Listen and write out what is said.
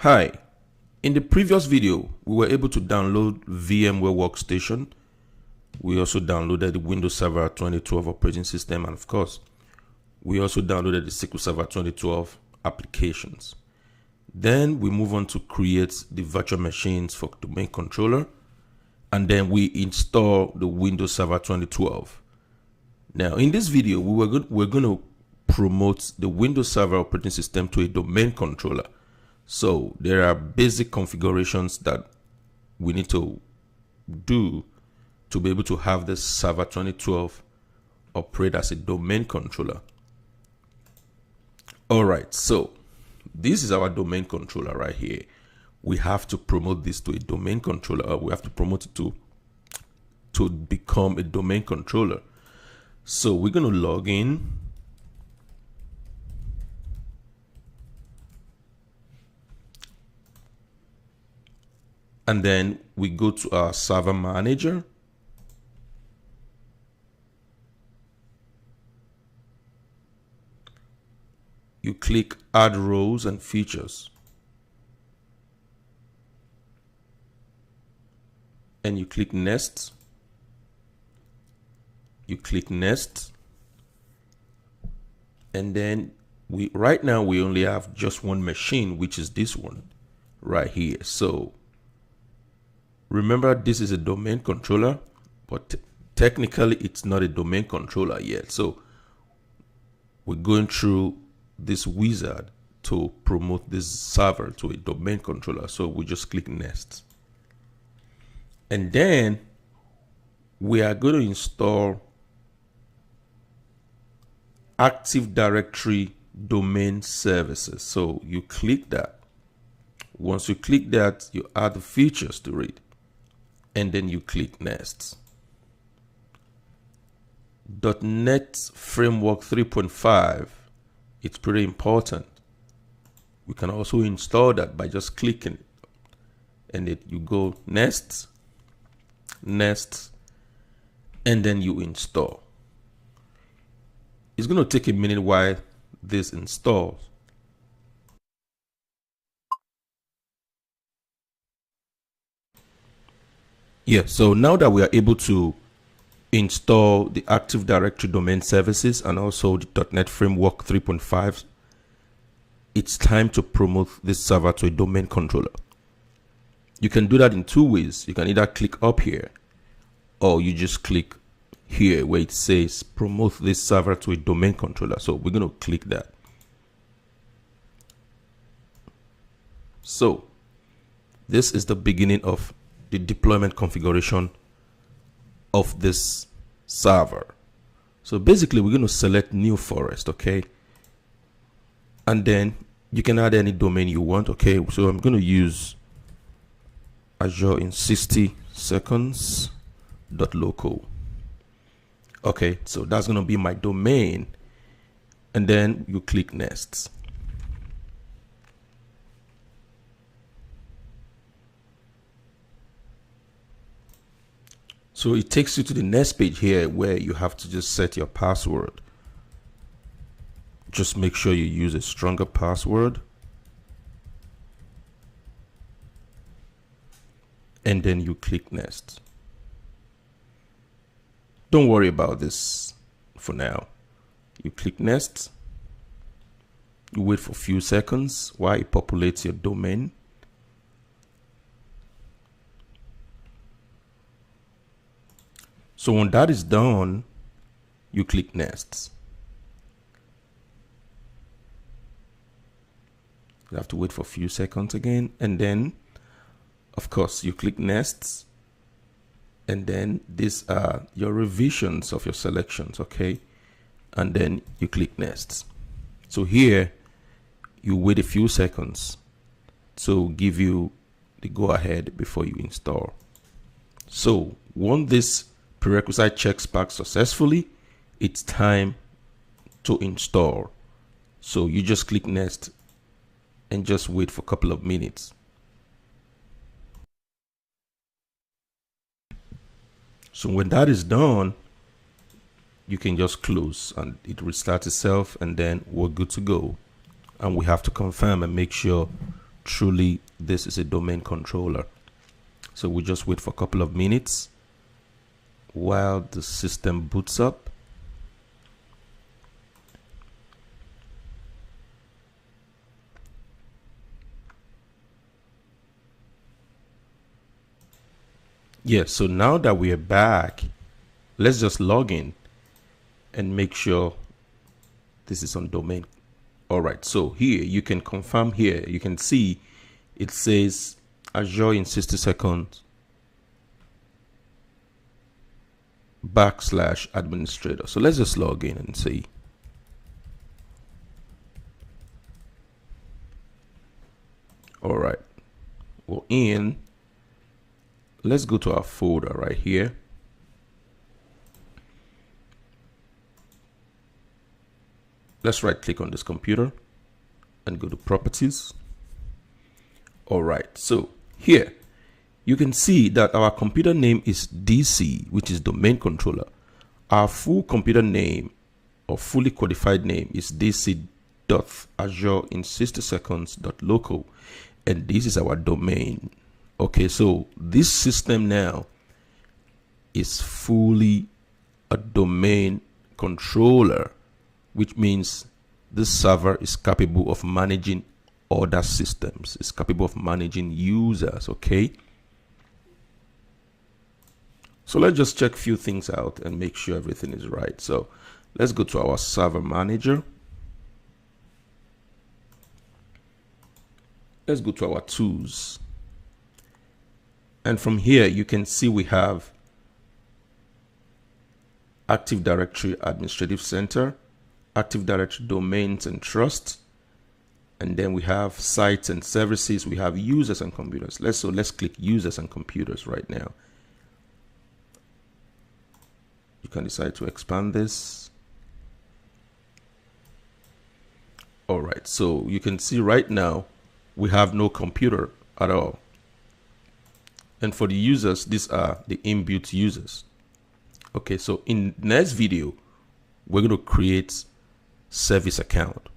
Hi, in the previous video, we were able to download VMware Workstation. We also downloaded the Windows Server 2012 operating system, and of course, we also downloaded the SQL Server 2012 applications. Then we move on to create the virtual machines for domain controller, and then we install the Windows Server 2012. Now, in this video, we're going to promote the Windows Server operating system to a domain controller. So there are basic configurations that we need to do to be able to have this Server 2012 operate as a domain controller. All right, so this is our domain controller right here. We have to promote this to a domain controller, or we have to promote it to become a domain controller. So we're going to log in. And then we go to our server manager. You click add roles and features. And you click next. You click next. And then right now we only have just one machine, which is this one right here. So remember, this is a domain controller, but technically it's not a domain controller yet. So we're going through this wizard to promote this server to a domain controller. So we just click next. And then we are going to install Active Directory domain services. So you click that. Once you click that, you add the features to it. And then you click next. .NET Framework 3.5, it's pretty important. We can also install that by just clicking it. And then you go next, next, and then you install. It's going to take a minute while this installs. Yeah, so now that we are able to install the Active Directory domain services and also the .NET Framework 3.5, it's time to promote this server to a domain controller. You can do that in two ways. You can either click up here, or you just click here where it says promote this server to a domain controller. So we're going to click that. So this is the beginning of the deployment configuration of this server. So basically we're going to select New Forest, okay? And then you can add any domain you want, okay? So I'm going to use Azure in 60 seconds .local. Okay, so that's going to be my domain. And then you click next. So it takes you to the next page here where you have to just set your password. Just make sure you use a stronger password. And then you click next. Don't worry about this for now. You click next. You wait for a few seconds while it populates your domain. So when that is done, you click next. You have to wait for a few seconds again. And then, of course, you click next. And then these are your revisions of your selections, okay? And then you click next. So here, you wait a few seconds to give you the go ahead before you install. So once this prerequisite checks back successfully, it's time to install. So you just click next and just wait for a couple of minutes. So when that is done, you can just close and it restarts itself, and then we're good to go. And we have to confirm and make sure truly this is a domain controller. So we just wait for a couple of minutes while the system boots up. Yeah, so now that we are back, let's just log in and make sure this is on domain. All right, so here you can confirm. Here you can see it says Azure in 60 seconds /administrator. So let's just log in and see. All right, we're in. Let's go to our folder right here. Let's right click on this computer and go to properties. All right, so here you can see that our computer name is DC, which is domain controller. Our full computer name or fully codified name is dc.azure in 60 seconds.local, and this is our domain. Okay, so this system now is fully a domain controller, which means this server is capable of managing other systems, it's capable of managing users. Okay, so let's just check a few things out and make sure everything is right. So let's go to our server manager. Let's go to our tools. And from here, you can see we have Active Directory Administrative Center, Active Directory Domains and Trust, and then we have sites and services. We have users and computers. Let's click users and computers right now. You can decide to expand this. All right, so you can see right now we have no computer at all. And for the users, these are the inbuilt users. Okay, so in the next video, we're going to create service account.